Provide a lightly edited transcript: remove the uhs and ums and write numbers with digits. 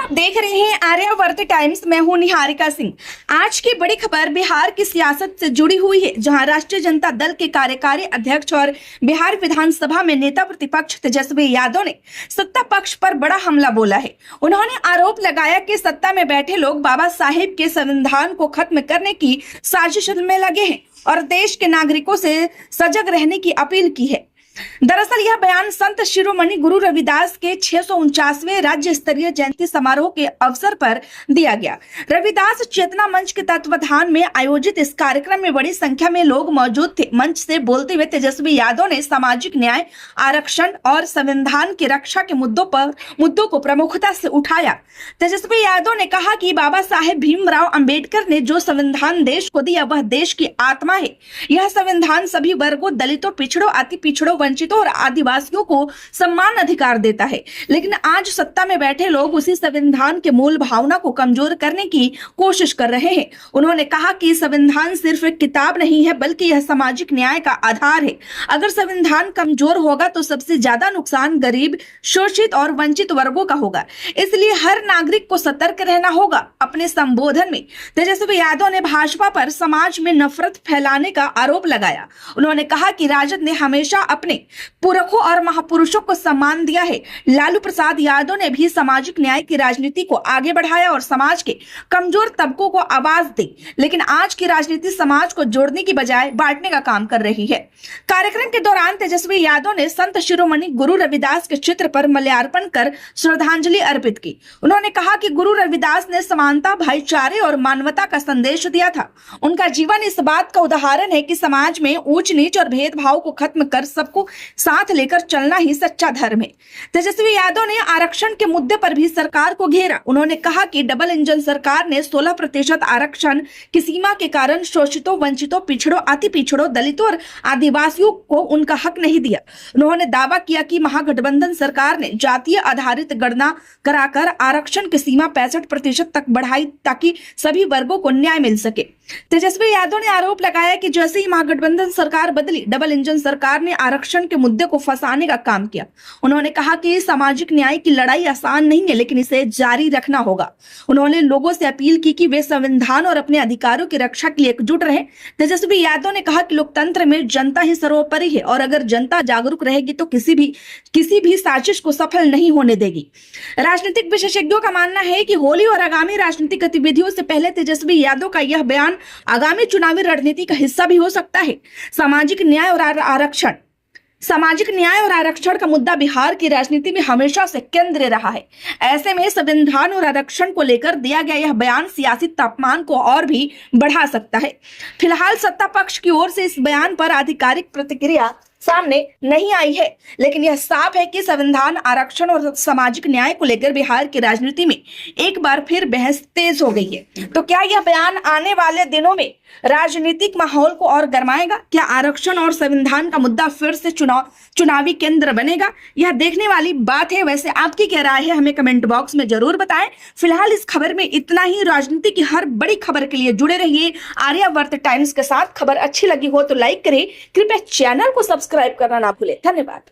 आप देख रहे हैं आर्यावर्त टाइम्स। मैं हूं निहारिका सिंह। आज की बड़ी खबर बिहार की सियासत से जुड़ी हुई है, जहां राष्ट्रीय जनता दल के कार्यकारी अध्यक्ष और बिहार विधानसभा में नेता प्रतिपक्ष तेजस्वी यादव ने सत्ता पक्ष पर बड़ा हमला बोला है। उन्होंने आरोप लगाया कि सत्ता में बैठे लोग बाबा साहेब के संविधान को खत्म करने की साजिश में लगे हैं और देश के नागरिकों से सजग रहने की अपील की है। दरअसल यह बयान संत शिरोमणि गुरु रविदास के 649वें राज्य स्तरीय जयंती समारोह के अवसर पर दिया गया। रविदास चेतना मंच के तत्वाधान में आयोजित इस कार्यक्रम में बड़ी संख्या में लोग मौजूद थे। मंच से बोलते हुए तेजस्वी यादव ने सामाजिक न्याय, आरक्षण और संविधान की रक्षा के मुद्दों को प्रमुखता से उठाया। तेजस्वी यादव ने कहा कि बाबा साहेब भीमराव अंबेडकर ने जो संविधान देश को दिया वह देश की आत्मा है। यह संविधान सभी वर्गों, दलितों, पिछड़ों, अति पिछड़ों, वंचितों और आदिवासियों को समान अधिकार देता है। लेकिन आज सत्ता में बैठे लोग उसी संविधान के मूल भावना को कमजोर करने की कोशिश कर रहे हैं। उन्होंने कहा कि संविधान सिर्फ एक किताब नहीं है, बल्कि यह सामाजिक न्याय का आधार है। अगर संविधान कमजोर होगा तो सबसे ज्यादा नुकसान गरीब, शोषित और वंचित वर्गों का होगा। इसलिए हर नागरिक को सतर्क रहना होगा। अपने संबोधन में तेजस्वी यादव ने भाजपा पर समाज में नफरत फैलाने का आरोप लगाया। उन्होंने कहा कि राजद ने हमेशा अपने पुरखों और महापुरुषों को सम्मान दिया है। लालू प्रसाद यादव ने भी सामाजिक न्याय की राजनीति को आगे बढ़ाया और समाज के कमजोर तबकों को आवाज दी। लेकिन आज की राजनीति समाज को जोड़ने की बजाय बांटने का काम कर रही है। कार्यक्रम के दौरान तेजस्वी यादव ने संत शिरोमणि गुरु रविदास के चित्र पर माल्यार्पण कर श्रद्धांजलि अर्पित की। उन्होंने कहा कि गुरु रविदास ने समानता, भाईचारे और मानवता का संदेश दिया था। उनका जीवन इस बात का उदाहरण है कि समाज में ऊंच नीच और भेदभाव को खत्म कर सबको साथ लेकर चलना ही सच्चा धर्म है। तेजस्वी यादव ने आरक्षण के मुद्दे पर भी सरकार को घेरा। उन्होंने कहा कि डबल इंजन सरकार ने 16% आरक्षण की सीमा के कारण शोषितों, वंचितों, पिछड़ों, अति पिछड़ों, दलितों और आदिवासियों को उनका हक नहीं दिया। उन्होंने दावा किया कि महागठबंधन सरकार ने जातीय आधारित गणना कराकर आरक्षण की सीमा 65% तक बढ़ाई ताकि सभी वर्गों को न्याय मिल सके। तेजस्वी यादव ने आरोप लगाया कि जैसे ही महागठबंधन सरकार बदली, डबल इंजन सरकार ने आरक्षण के मुद्दे को फंसाने का काम किया। उन्होंने कहा कि सामाजिक न्याय की लड़ाई आसान नहीं है, लेकिन इसे जारी रखना होगा। उन्होंने लोगों से अपील की कि वे संविधान और अपने अधिकारों की रक्षा के लिए एकजुट रहें। तेजस्वी यादव ने कहा कि लोकतंत्र में जनता ही सर्वोपरि है और अगर जनता जागरूक रहेगी तो किसी भी साजिश को सफल नहीं होने देगी। राजनीतिक विशेषज्ञों का मानना है कि होली और आगामी राजनीतिक गतिविधियों से पहले तेजस्वी यादव का यह बयान आगामी चुनावी रणनीति का हिस्सा भी हो सकता है। सामाजिक न्याय और आरक्षण का मुद्दा बिहार की राजनीति में हमेशा से केंद्र रहा है। ऐसे में संविधान और आरक्षण को लेकर दिया गया यह बयान सियासी तापमान को और भी बढ़ा सकता है। फिलहाल सत्ता पक्ष की ओर से इस बयान पर आधिकारिक प्रतिक्रिया सामने नहीं आई है, लेकिन यह साफ है कि संविधान, आरक्षण और सामाजिक न्याय को लेकर बिहार की राजनीति में एक बार फिर बहस तेज हो गई है। तो क्या यह बयान आने वाले दिनों में राजनीतिक माहौल को और गरमाएगा? क्या आरक्षण और संविधान का मुद्दा फिर से चुनावी केंद्र बनेगा? यह देखने वाली बात है। वैसे आपकी क्या राय है, हमें कमेंट बॉक्स में जरूर बताएं। फिलहाल इस खबर में इतना ही। राजनीति की हर बड़ी खबर के लिए जुड़े रहिए आर्यावर्त टाइम्स के साथ। खबर अच्छी लगी हो तो लाइक करें, कृपया चैनल को सब्सक्राइब करना ना भूलें। धन्यवाद।